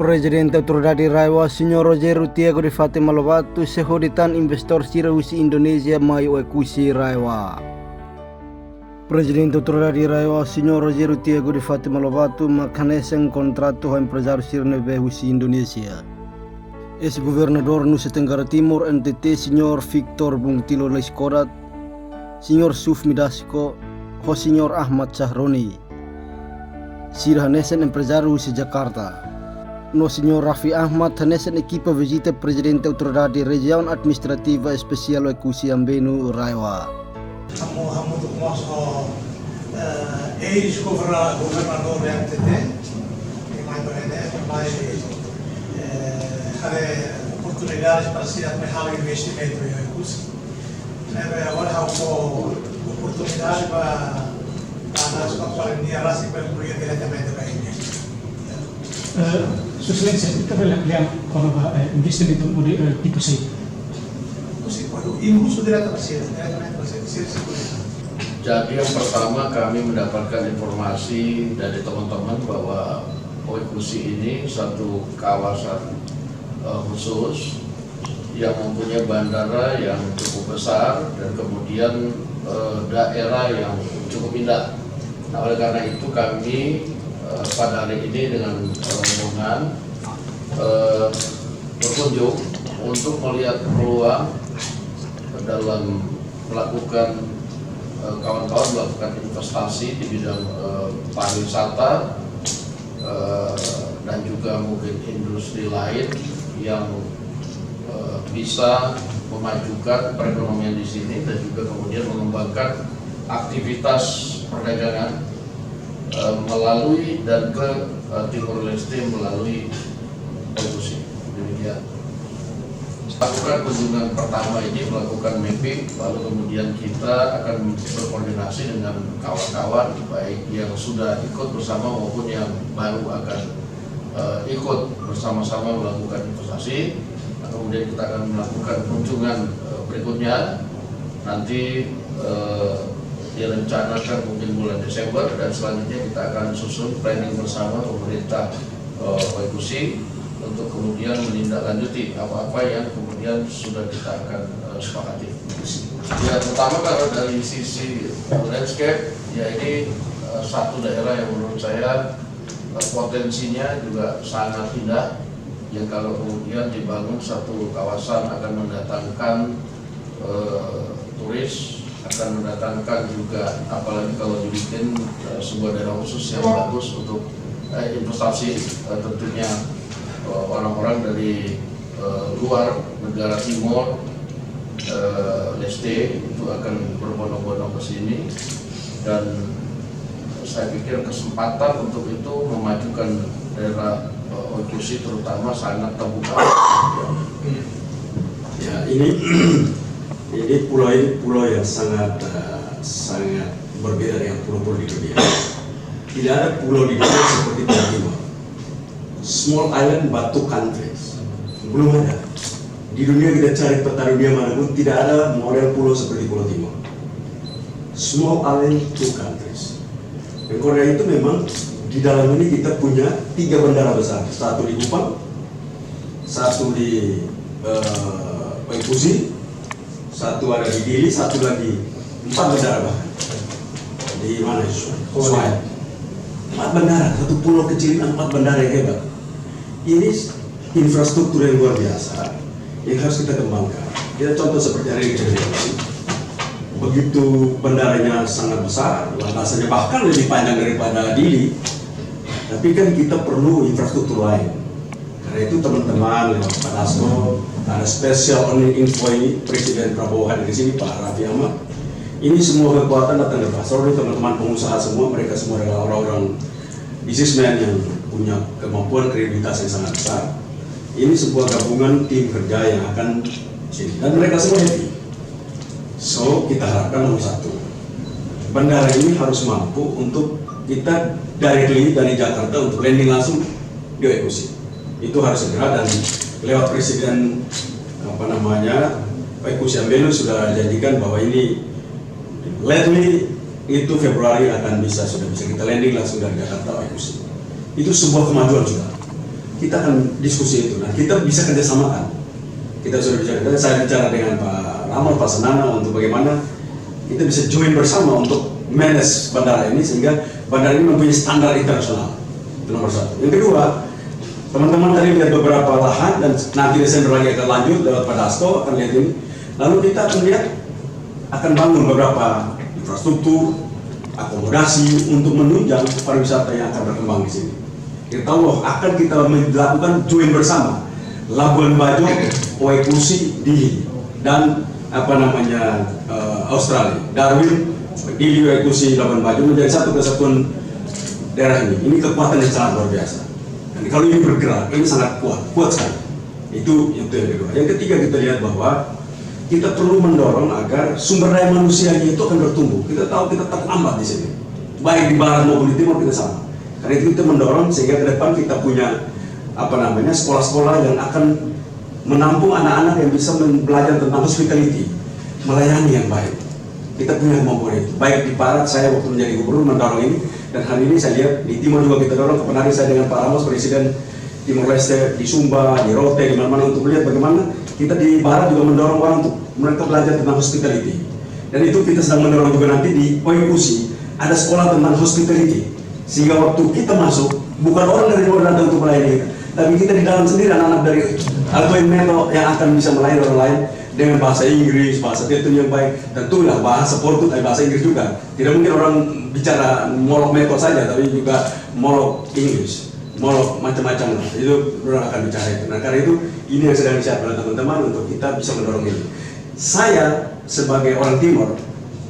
Presidente Autoridade Raiwa Senhor Rogério Tiago de Fatima Lobato sehoditan investor Sirausi Indonesia mai ekusi Raiwa. Presidente Autoridade Raiwa Senhor Rogério Tiago de Fatima Lobato makanesen kontrato com empresário Sirneve Husi Indonesia. Ex-governador Nusa Tenggara Timur NTT Senhor Victor Bungtilo Laiskodat, Senhor Suf Midasiko, ho Senhor Ahmad Sahroni. Sirhanesen empresário Husi Jakarta. No Senhor Raffi Ahmad hanesen equipa visita Presidente Autoridade Região Administrativa Especial Ekusi Ambenu Raiwa. Kamu tukmoso ex-governador NTT, yang mais ada oportunidades para se aplicar investimento em Ekusi. Agora há uma oportunidade para nós companhia rasa perluir diretamente para ini. Susulan kita lihat kalau investment itu mau dikuasai. Jadi yang pertama kami mendapatkan informasi dari teman-teman bahwa Ekusi ini satu kawasan khusus yang mempunyai bandara yang cukup besar dan kemudian daerah yang cukup indah. Nah, oleh karena itu kami pada hari ini dengan rombongan berkunjung untuk melihat peluang dalam melakukan kawan-kawan melakukan investasi di bidang pariwisata dan juga mungkin industri lain yang bisa memajukan perekonomian di sini dan juga kemudian mengembangkan aktivitas perdagangan melalui dan ke Timur Leste melalui Ekusi. Demikian. Lakukan kunjungan pertama ini melakukan mapping, lalu kemudian kita akan berkoordinasi dengan kawan-kawan baik yang sudah ikut bersama maupun yang baru akan ikut bersama-sama melakukan investasi. Kemudian kita akan melakukan kunjungan berikutnya nanti direncanakan mungkin bulan Desember dan selanjutnya kita akan susun planning bersama pemerintah Ekusi untuk kemudian menindaklanjuti apa-apa yang kemudian sudah kita akan sepakati. Ya, pertama kalau dari sisi landscape, ya ini satu daerah yang menurut saya potensinya juga sangat indah. Yang kalau kemudian dibangun satu kawasan akan mendatangkan turis, akan mendatangkan juga apalagi kalau dibikin sebuah daerah khusus yang bagus untuk investasi tentunya orang-orang dari luar negara Timur Leste itu akan berbondong-bondong ke sini dan saya pikir kesempatan untuk itu memajukan daerah Ekusi terutama sangat terbuka. Ya, ini pulau yang sangat berbeda dengan pulau-pulau di dunia. Tidak ada pulau di dunia seperti Pulau Timor. Small island but two countries. Belum ada. Di dunia kita cari peta dunia manapun tidak ada model pulau seperti Pulau Timor. Small island two countries. Dan karena itu memang di dalam ini kita punya 3 bandara besar. Satu di Kupang, satu di Ekusi, satu ada di Dili, satu lagi 4 bandara bahkan di mana itu? Suai. 4 bandara, satu pulau kecil 4 bandara yang hebat. Ini infrastruktur yang luar biasa yang harus kita kembangkan. Kita contoh seperti hari ini, begitu bandaranya sangat besar, landasannya bahkan lebih panjang daripada Dili, tapi kan kita perlu infrastruktur lain. Karena itu teman-teman lewat Pak Dasko ada special info ini Presiden Prabowo hadir di sini, Pak Raffi Ahmad. Ini semua kekuatan datang dari Pak Sorry, teman-teman pengusaha semua, mereka semua adalah orang-orang businessman yang punya kemampuan kredibilitas yang sangat besar. Ini sebuah gabungan tim kerja yang akan sini dan mereka semua happy. So kita harapkan nomor 1, bandara ini harus mampu untuk kita dari Jakarta untuk landing langsung di Ekusi. Itu harus segera dan lewat Presiden Ekusi Ambenu sudah janjikan bahwa ini lately itu Februari sudah bisa kita landing langsung dari Jakarta Ekusi. Itu sebuah kemajuan juga. kita akan diskusi itu. Nah, kita bisa kerjasamakan. Kita sudah bicara, saya bicara dengan Pak Ramo, Pak Senana untuk bagaimana kita bisa join bersama untuk manage bandara ini sehingga bandara ini mempunyai standar internasional. Itu nomor satu. Yang kedua, teman-teman tadi lihat beberapa lahan dan nanti Desember lagi akan lanjut lewat Pak Dasko akan lihat ini. Lalu kita akan lihat akan bangun beberapa infrastruktur, akomodasi untuk menunjang pariwisata yang akan berkembang di sini. Kita tahu akan kita melakukan join bersama Labuan Bajo, Oekusi, Dili dan Australia, Darwin, Dili, Oekusi, Labuan Bajo menjadi satu kesatuan daerah ini. Ini kekuatan yang sangat luar biasa. Dan kalau ini bergerak, ini sangat kuat sekali. Itu yang kedua. Yang ketiga kita lihat bahwa kita perlu mendorong agar sumber daya manusianya itu akan bertumbuh. Kita tahu kita terlambat di sini, baik di barat maupun di timur kita sama. Karena itu kita mendorong sehingga ke depan kita punya sekolah-sekolah yang akan menampung anak-anak yang bisa belajar tentang hospitality, melayani yang baik. Kita punya kemampuan itu. Baik di barat, saya waktu menjadi gubernur mendorong ini, dan hari ini saya lihat di timur juga kita dorong. Kemarin saya dengan Pak Ramos, Presiden Timor Leste, di Sumba, di Rote, di mana-mana untuk melihat bagaimana kita di barat juga mendorong orang untuk mereka belajar tentang hospitality. Dan itu kita sedang mendorong juga nanti di Oekusi ada sekolah tentang hospitality. Sehingga waktu kita masuk, bukan orang dari luar datang untuk melayani kita, tapi kita di dalam sendiri anak-anak dari Altoin Meto yang akan bisa melayani orang lain dengan bahasa Inggris, bahasa Tetun yang baik. Tentulah bahasa Portugis, bahasa Inggris juga. Tidak mungkin orang bicara Molok Meto saja, tapi juga Molok Inggris. Molok macam-macam lah, itu orang akan bicara itu. Nah karena itu ini yang sedang disiapkan oleh teman-teman untuk kita bisa mendorong ini. Saya sebagai orang Timor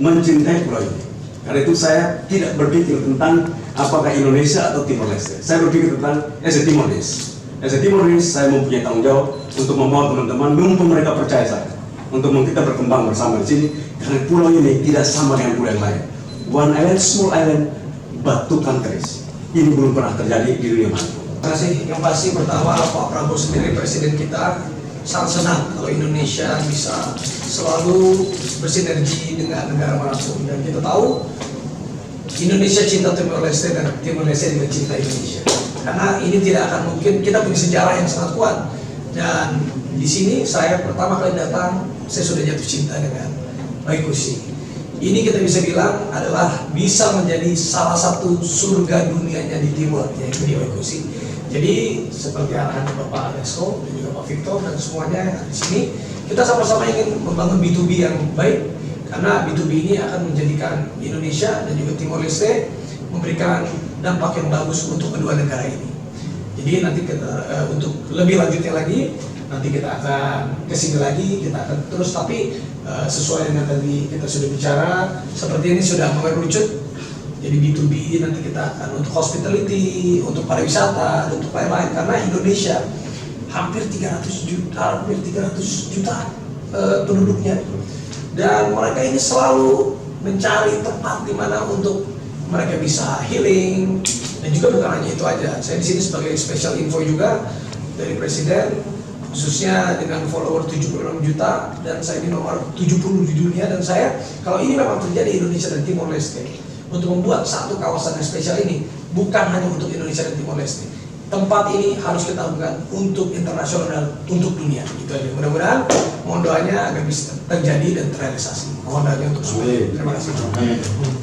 mencintai pulau ini. Karena itu saya tidak berpikir tentang apakah Indonesia atau Timor Leste. Saya berpikir tentang as a Timor-Leste. As a Timor-Leste saya mempunyai tanggung jawab untuk membawa teman-teman, mumpung mereka percaya saya, untuk kita berkembang bersama di sini. Karena pulau ini tidak sama dengan pulau yang lain. One island, small island, but two countries. Ini belum pernah terjadi di dunia mana. Terima kasih. Yang pasti pertama Pak Prabowo sendiri presiden kita sangat senang kalau Indonesia bisa selalu bersinergi dengan negara manapun, dan kita tahu Indonesia cinta Timor Leste dan Timor Leste juga cinta Indonesia. Karena ini tidak akan mungkin, kita punya sejarah yang sangat kuat. Dan di sini saya pertama kali datang, saya sudah jatuh cinta dengan Oekusi. Ini kita bisa bilang adalah bisa menjadi salah satu surga dunianya di timur, yaitu di Oekusi. Jadi seperti arahan Bapak Dasko dan juga Pak Victor dan semuanya yang ada di sini, kita sama-sama ingin membangun B2B yang baik, karena B2B ini akan menjadikan Indonesia dan juga Timor Leste memberikan dampak yang bagus untuk kedua negara ini. Jadi nanti kita untuk lebih lanjutnya lagi, nanti kita akan kesini lagi, kita akan terus, tapi sesuai dengan tadi kita sudah bicara, seperti ini sudah mulai merucut. Jadi B2B nanti kita akan untuk hospitality, untuk pariwisata, untuk lain-lain, karena Indonesia hampir 300 juta penduduknya, dan mereka ini selalu mencari tempat di mana untuk mereka bisa healing. Dan juga bukan hanya itu aja, saya di sini sebagai special info juga dari Presiden, khususnya dengan follower 76 juta, dan saya ini nomor 70 di dunia. Dan saya, kalau ini memang terjadi Indonesia dan Timor Leste, untuk membuat satu kawasan yang spesial ini, bukan hanya untuk Indonesia dan Timor Leste, tempat ini harus kita lakukan untuk internasional dan untuk dunia. Itu aja. Mudah-mudahan mohon doanya agar bisa terjadi dan terrealisasi. Mohon doanya untuk semua. Terima kasih.